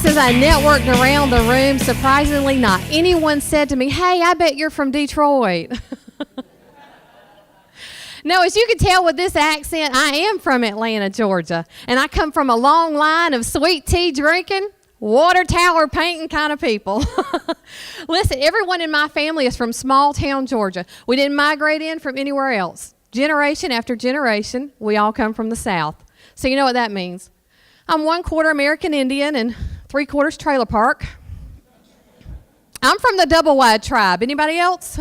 Just as I networked around the room, surprisingly, not anyone said to me, "Hey, I bet you're from Detroit." No, as you can tell with this accent, I am from Atlanta, Georgia. And I come from a long line of sweet tea drinking, water tower painting kind of people. Listen, everyone in my family is from small town Georgia. We didn't migrate in from anywhere else. Generation after generation, we all come from the South. So you know what that means. I'm 1/4 American Indian and 3/4 trailer park. I'm from the double wide tribe. Anybody else?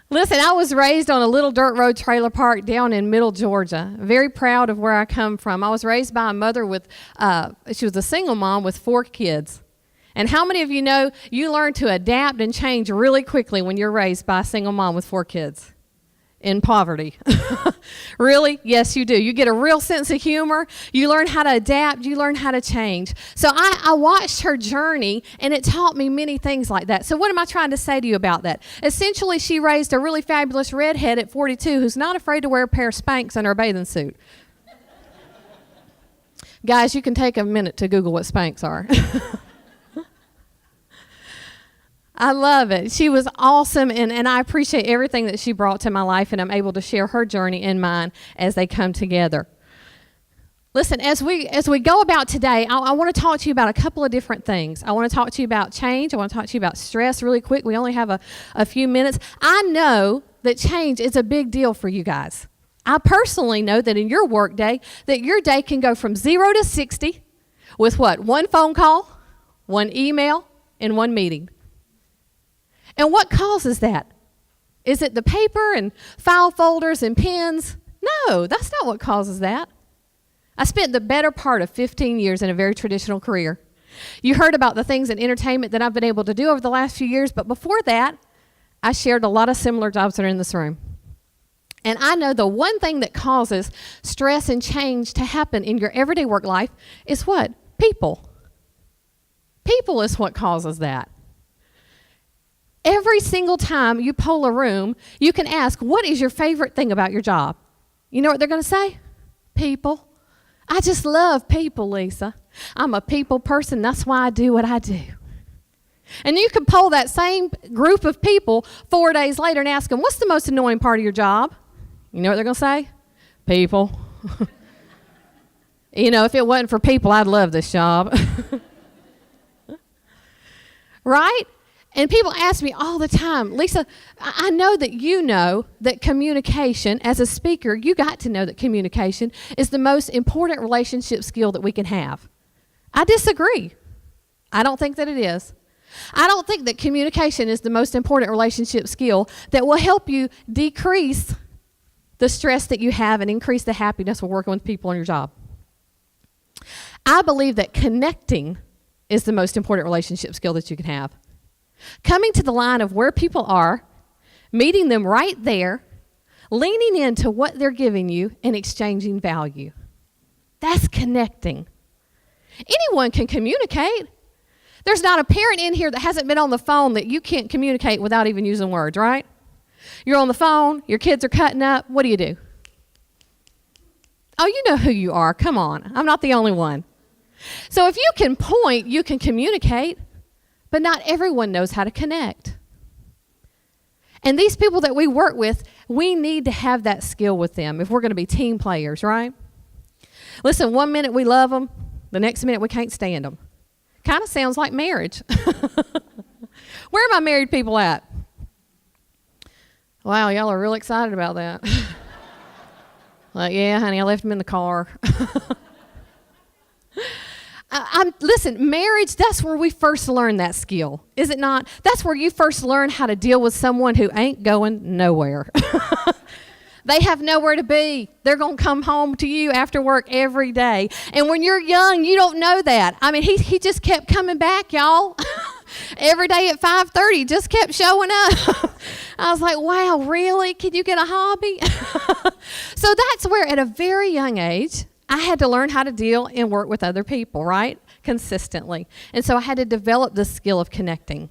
Listen, I was raised on a little dirt road trailer park down in middle Georgia. Very proud of where I come from. I was raised by a mother with, she was a single mom with 4 kids. And how many of you know you learn to adapt and change really quickly when you're raised by a single mom with 4 kids? In poverty. Really? Yes, you do. You get a real sense of humor. You learn how to adapt. You learn how to change. So I watched her journey, and it taught me many things like that. So what am I trying to say to you about that? Essentially, she raised a really fabulous redhead at 42 who's not afraid to wear a pair of Spanx under a bathing suit. Guys, you can take a minute to Google what Spanx are. I love it. She was awesome, and I appreciate everything that she brought to my life, and I'm able to share her journey and mine as they come together. Listen, as we go about today, I want to talk to you about a couple of different things. I want to talk to you about change. I want to talk to you about stress really quick. We only have a few minutes. I know that change is a big deal for you guys. I personally know that in your work day, that your day can go from 0 to 60 with what? 1 phone call, 1 email, and 1 meeting. And what causes that? Is it the paper and file folders and pens? No, that's not what causes that. I spent the better part of 15 years in a very traditional career. You heard about the things in entertainment that I've been able to do over the last few years, but before that, I shared a lot of similar jobs that are in this room. And I know the one thing that causes stress and change to happen in your everyday work life is what? People. People is what causes that. Every single time you poll a room, you can ask, what is your favorite thing about your job? You know what they're going to say? People. I just love people, Lisa. I'm a people person. That's why I do what I do. And you can poll that same group of people 4 days later and ask them, what's the most annoying part of your job? You know what they're going to say? People. You know, if it wasn't for people, I'd love this job. Right? And people ask me all the time, Lisa, I know that you know that communication, as a speaker, you got to know that communication is the most important relationship skill that we can have. I disagree. I don't think that it is. I don't think that communication is the most important relationship skill that will help you decrease the stress that you have and increase the happiness of working with people on your job. I believe that connecting is the most important relationship skill that you can have. Coming to the line of where people are, meeting them right there, leaning into what they're giving you, and exchanging value. That's connecting. Anyone can communicate. There's not a parent in here that hasn't been on the phone that you can't communicate without even using words, right? You're on the phone, your kids are cutting up, what do? Oh, you know who you are. Come on. I'm not the only one. So if you can point, you can communicate. But not everyone knows how to connect. And these people that we work with, we need to have that skill with them if we're going to be team players, right? Listen, 1 minute we love them, the next minute we can't stand them. Kind of sounds like marriage. Where are my married people at? Wow, y'all are real excited about that. Like, yeah, honey, I left them in the car. Listen, marriage, that's where we first learn that skill, is it not? That's where you first learn how to deal with someone who ain't going nowhere. They have nowhere to be. They're going to come home to you after work every day. And when you're young, you don't know that. I mean, he just kept coming back, y'all. Every day at 5:30, just kept showing up. I was like, wow, really? Can you get a hobby? So that's where at a very young age, I had to learn how to deal and work with other people, right? Consistently. And so I had to develop the skill of connecting.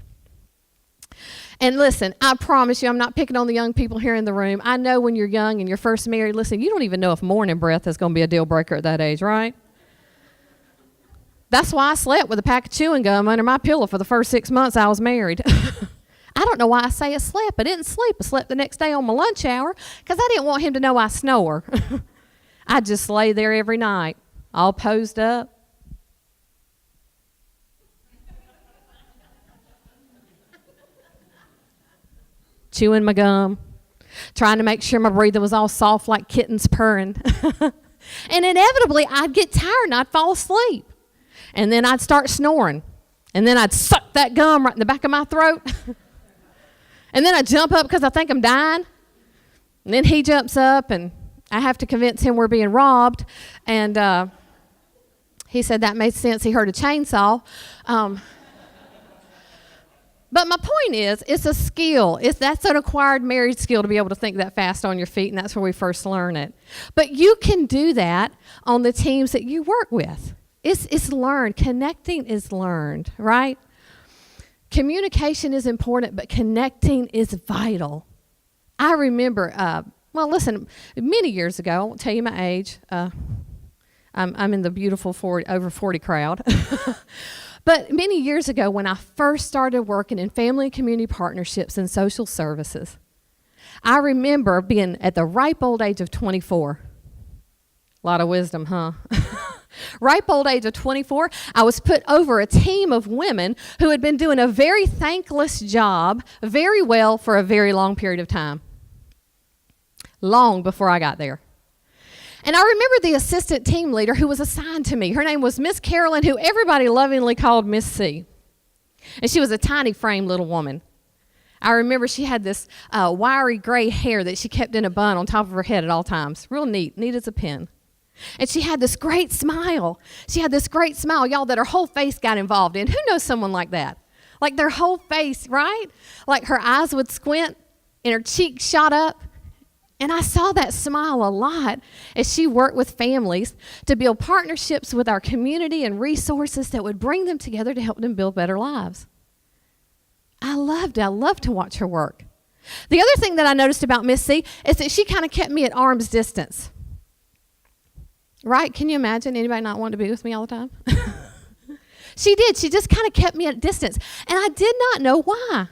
And listen, I promise you, I'm not picking on the young people here in the room. I know when you're young and you're first married, listen, you don't even know if morning breath is going to be a deal breaker at that age, right? That's why I slept with a pack of chewing gum under my pillow for the first 6 months I was married. I don't know why I say I slept. I didn't sleep. I slept the next day on my lunch hour because I didn't want him to know I snore. I just lay there every night, all posed up. Chewing my gum, trying to make sure my breathing was all soft like kittens purring. And inevitably, I'd get tired and I'd fall asleep. And then I'd start snoring. And then I'd suck that gum right in the back of my throat. And then I'd jump up because I think I'm dying. And then he jumps up and I have to convince him we're being robbed. And he said that made sense. He heard a chainsaw. But my point is, it's a skill. That's an acquired married skill to be able to think that fast on your feet, and that's where we first learn it. But you can do that on the teams that you work with. It's learned. Connecting is learned, right? Communication is important, but connecting is vital. I remember, listen, many years ago, I won't tell you my age. I'm in the beautiful over 40 crowd. But many years ago, when I first started working in family and community partnerships and social services, I remember being at the ripe old age of 24. A lot of wisdom, huh? Ripe old age of 24, I was put over a team of women who had been doing a very thankless job very well for a very long period of time. Long before I got there. And I remember the assistant team leader who was assigned to me. Her name was Miss Carolyn, who everybody lovingly called Miss C. And she was a tiny frame little woman. I remember she had this wiry gray hair that she kept in a bun on top of her head at all times. Real neat as a pin. And she had this great smile. Y'all, that her whole face got involved in. Who knows someone like that? Like their whole face, right? Like her eyes would squint and her cheeks shot up. And I saw that smile a lot as she worked with families to build partnerships with our community and resources that would bring them together to help them build better lives. I loved to watch her work. The other thing that I noticed about Miss C is that she kind of kept me at arm's distance. Right? Can you imagine anybody not wanting to be with me all the time? She did. She just kind of kept me at distance. And I did not know why.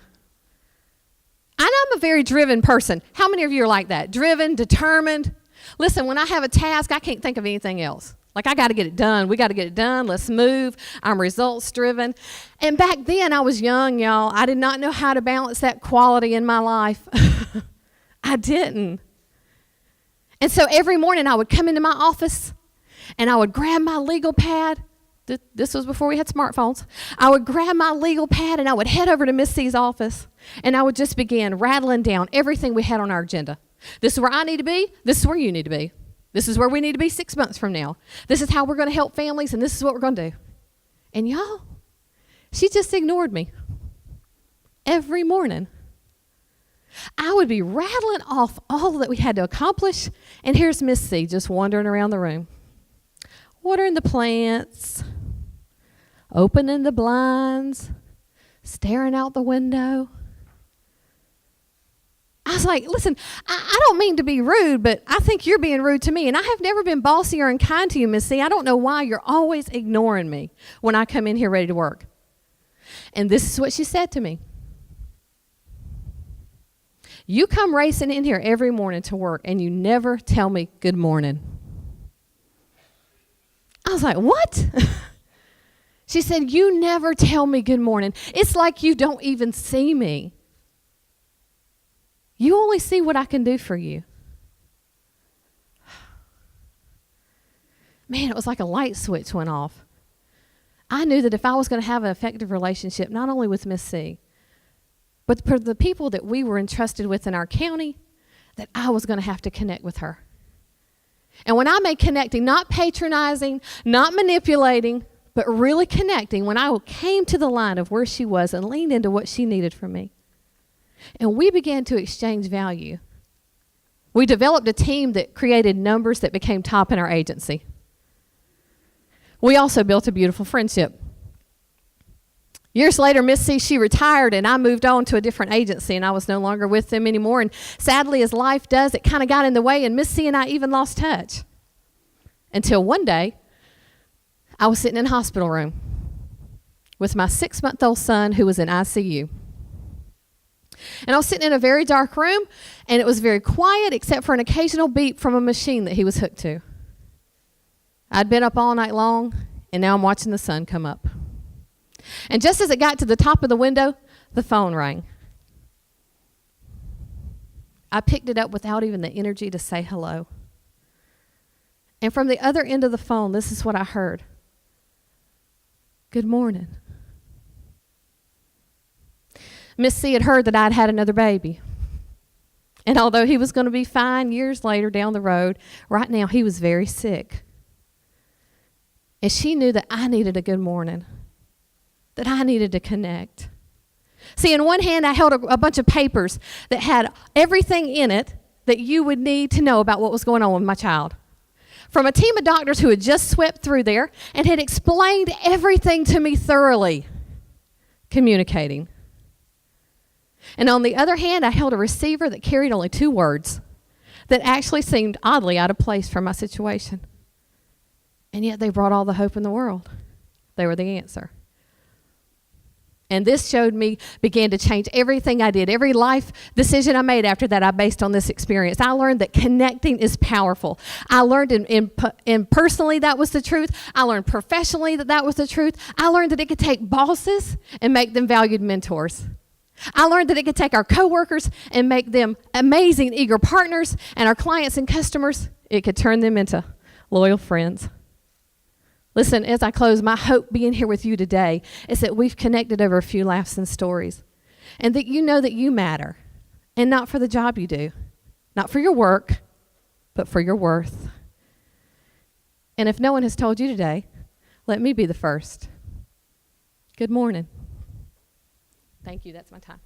I'm a very driven person. How many of you are like that? Driven, determined. Listen, when I have a task, I can't think of anything else. Like, I got to get it done. We got to get it done. Let's move. I'm results driven. And back then, I was young, y'all. I did not know how to balance that quality in my life. I didn't. And so every morning, I would come into my office, and I would grab my legal pad. This was before we had smartphones. I would grab my legal pad and I would head over to Miss C's office and I would just begin rattling down everything we had on our agenda. This is where I need to be. This is where you need to be. This is where we need to be 6 months from now. This is how we're going to help families and this is what we're going to do. And y'all, she just ignored me. Every morning. I would be rattling off all that we had to accomplish and here's Miss C just wandering around the room. Watering the plants, opening the blinds, staring out the window. I was like, listen, I don't mean to be rude, but I think you're being rude to me. And I have never been bossy or unkind to you, Miss C. I don't know why you're always ignoring me when I come in here ready to work. And this is what she said to me. You come racing in here every morning to work and you never tell me good morning. I was like, what? She said, you never tell me good morning. It's like you don't even see me. You only see what I can do for you. Man, it was like a light switch went off. I knew that if I was going to have an effective relationship, not only with Miss C, but for the people that we were entrusted with in our county, that I was going to have to connect with her. And when I made connecting, not patronizing, not manipulating, but really connecting, when I came to the line of where she was and leaned into what she needed from me, and we began to exchange value, we developed a team that created numbers that became top in our agency. We also built a beautiful friendship. Years later, Miss C, she retired, and I moved on to a different agency, and I was no longer with them anymore. And sadly, as life does, it kind of got in the way, and Miss C and I even lost touch. Until one day, I was sitting in a hospital room with my 6-month-old son who was in ICU. And I was sitting in a very dark room, and it was very quiet except for an occasional beep from a machine that he was hooked to. I'd been up all night long, and now I'm watching the sun come up. And just as it got to the top of the window, the phone rang. I picked it up without even the energy to say hello. And from the other end of the phone, this is what I heard. Good morning. Miss C had heard that I'd had another baby. And although he was going to be fine years later down the road, right now he was very sick. And she knew that I needed a good morning, that I needed to connect. See, in one hand, I held a bunch of papers that had everything in it that you would need to know about what was going on with my child. From a team of doctors who had just swept through there and had explained everything to me thoroughly, communicating. And on the other hand, I held a receiver that carried only 2 words that actually seemed oddly out of place for my situation. And yet they brought all the hope in the world. They were the answer. And this showed me, began to change everything I did. Every life decision I made after that, I based on this experience. I learned that connecting is powerful. I learned in personally that was the truth. I learned professionally that was the truth. I learned that it could take bosses and make them valued mentors. I learned that it could take our coworkers and make them amazing, eager partners, and our clients and customers, it could turn them into loyal friends. Listen, as I close, my hope being here with you today is that we've connected over a few laughs and stories, and that you know that you matter, and not for the job you do, not for your work, but for your worth. And if no one has told you today, let me be the first. Good morning. Thank you. That's my time.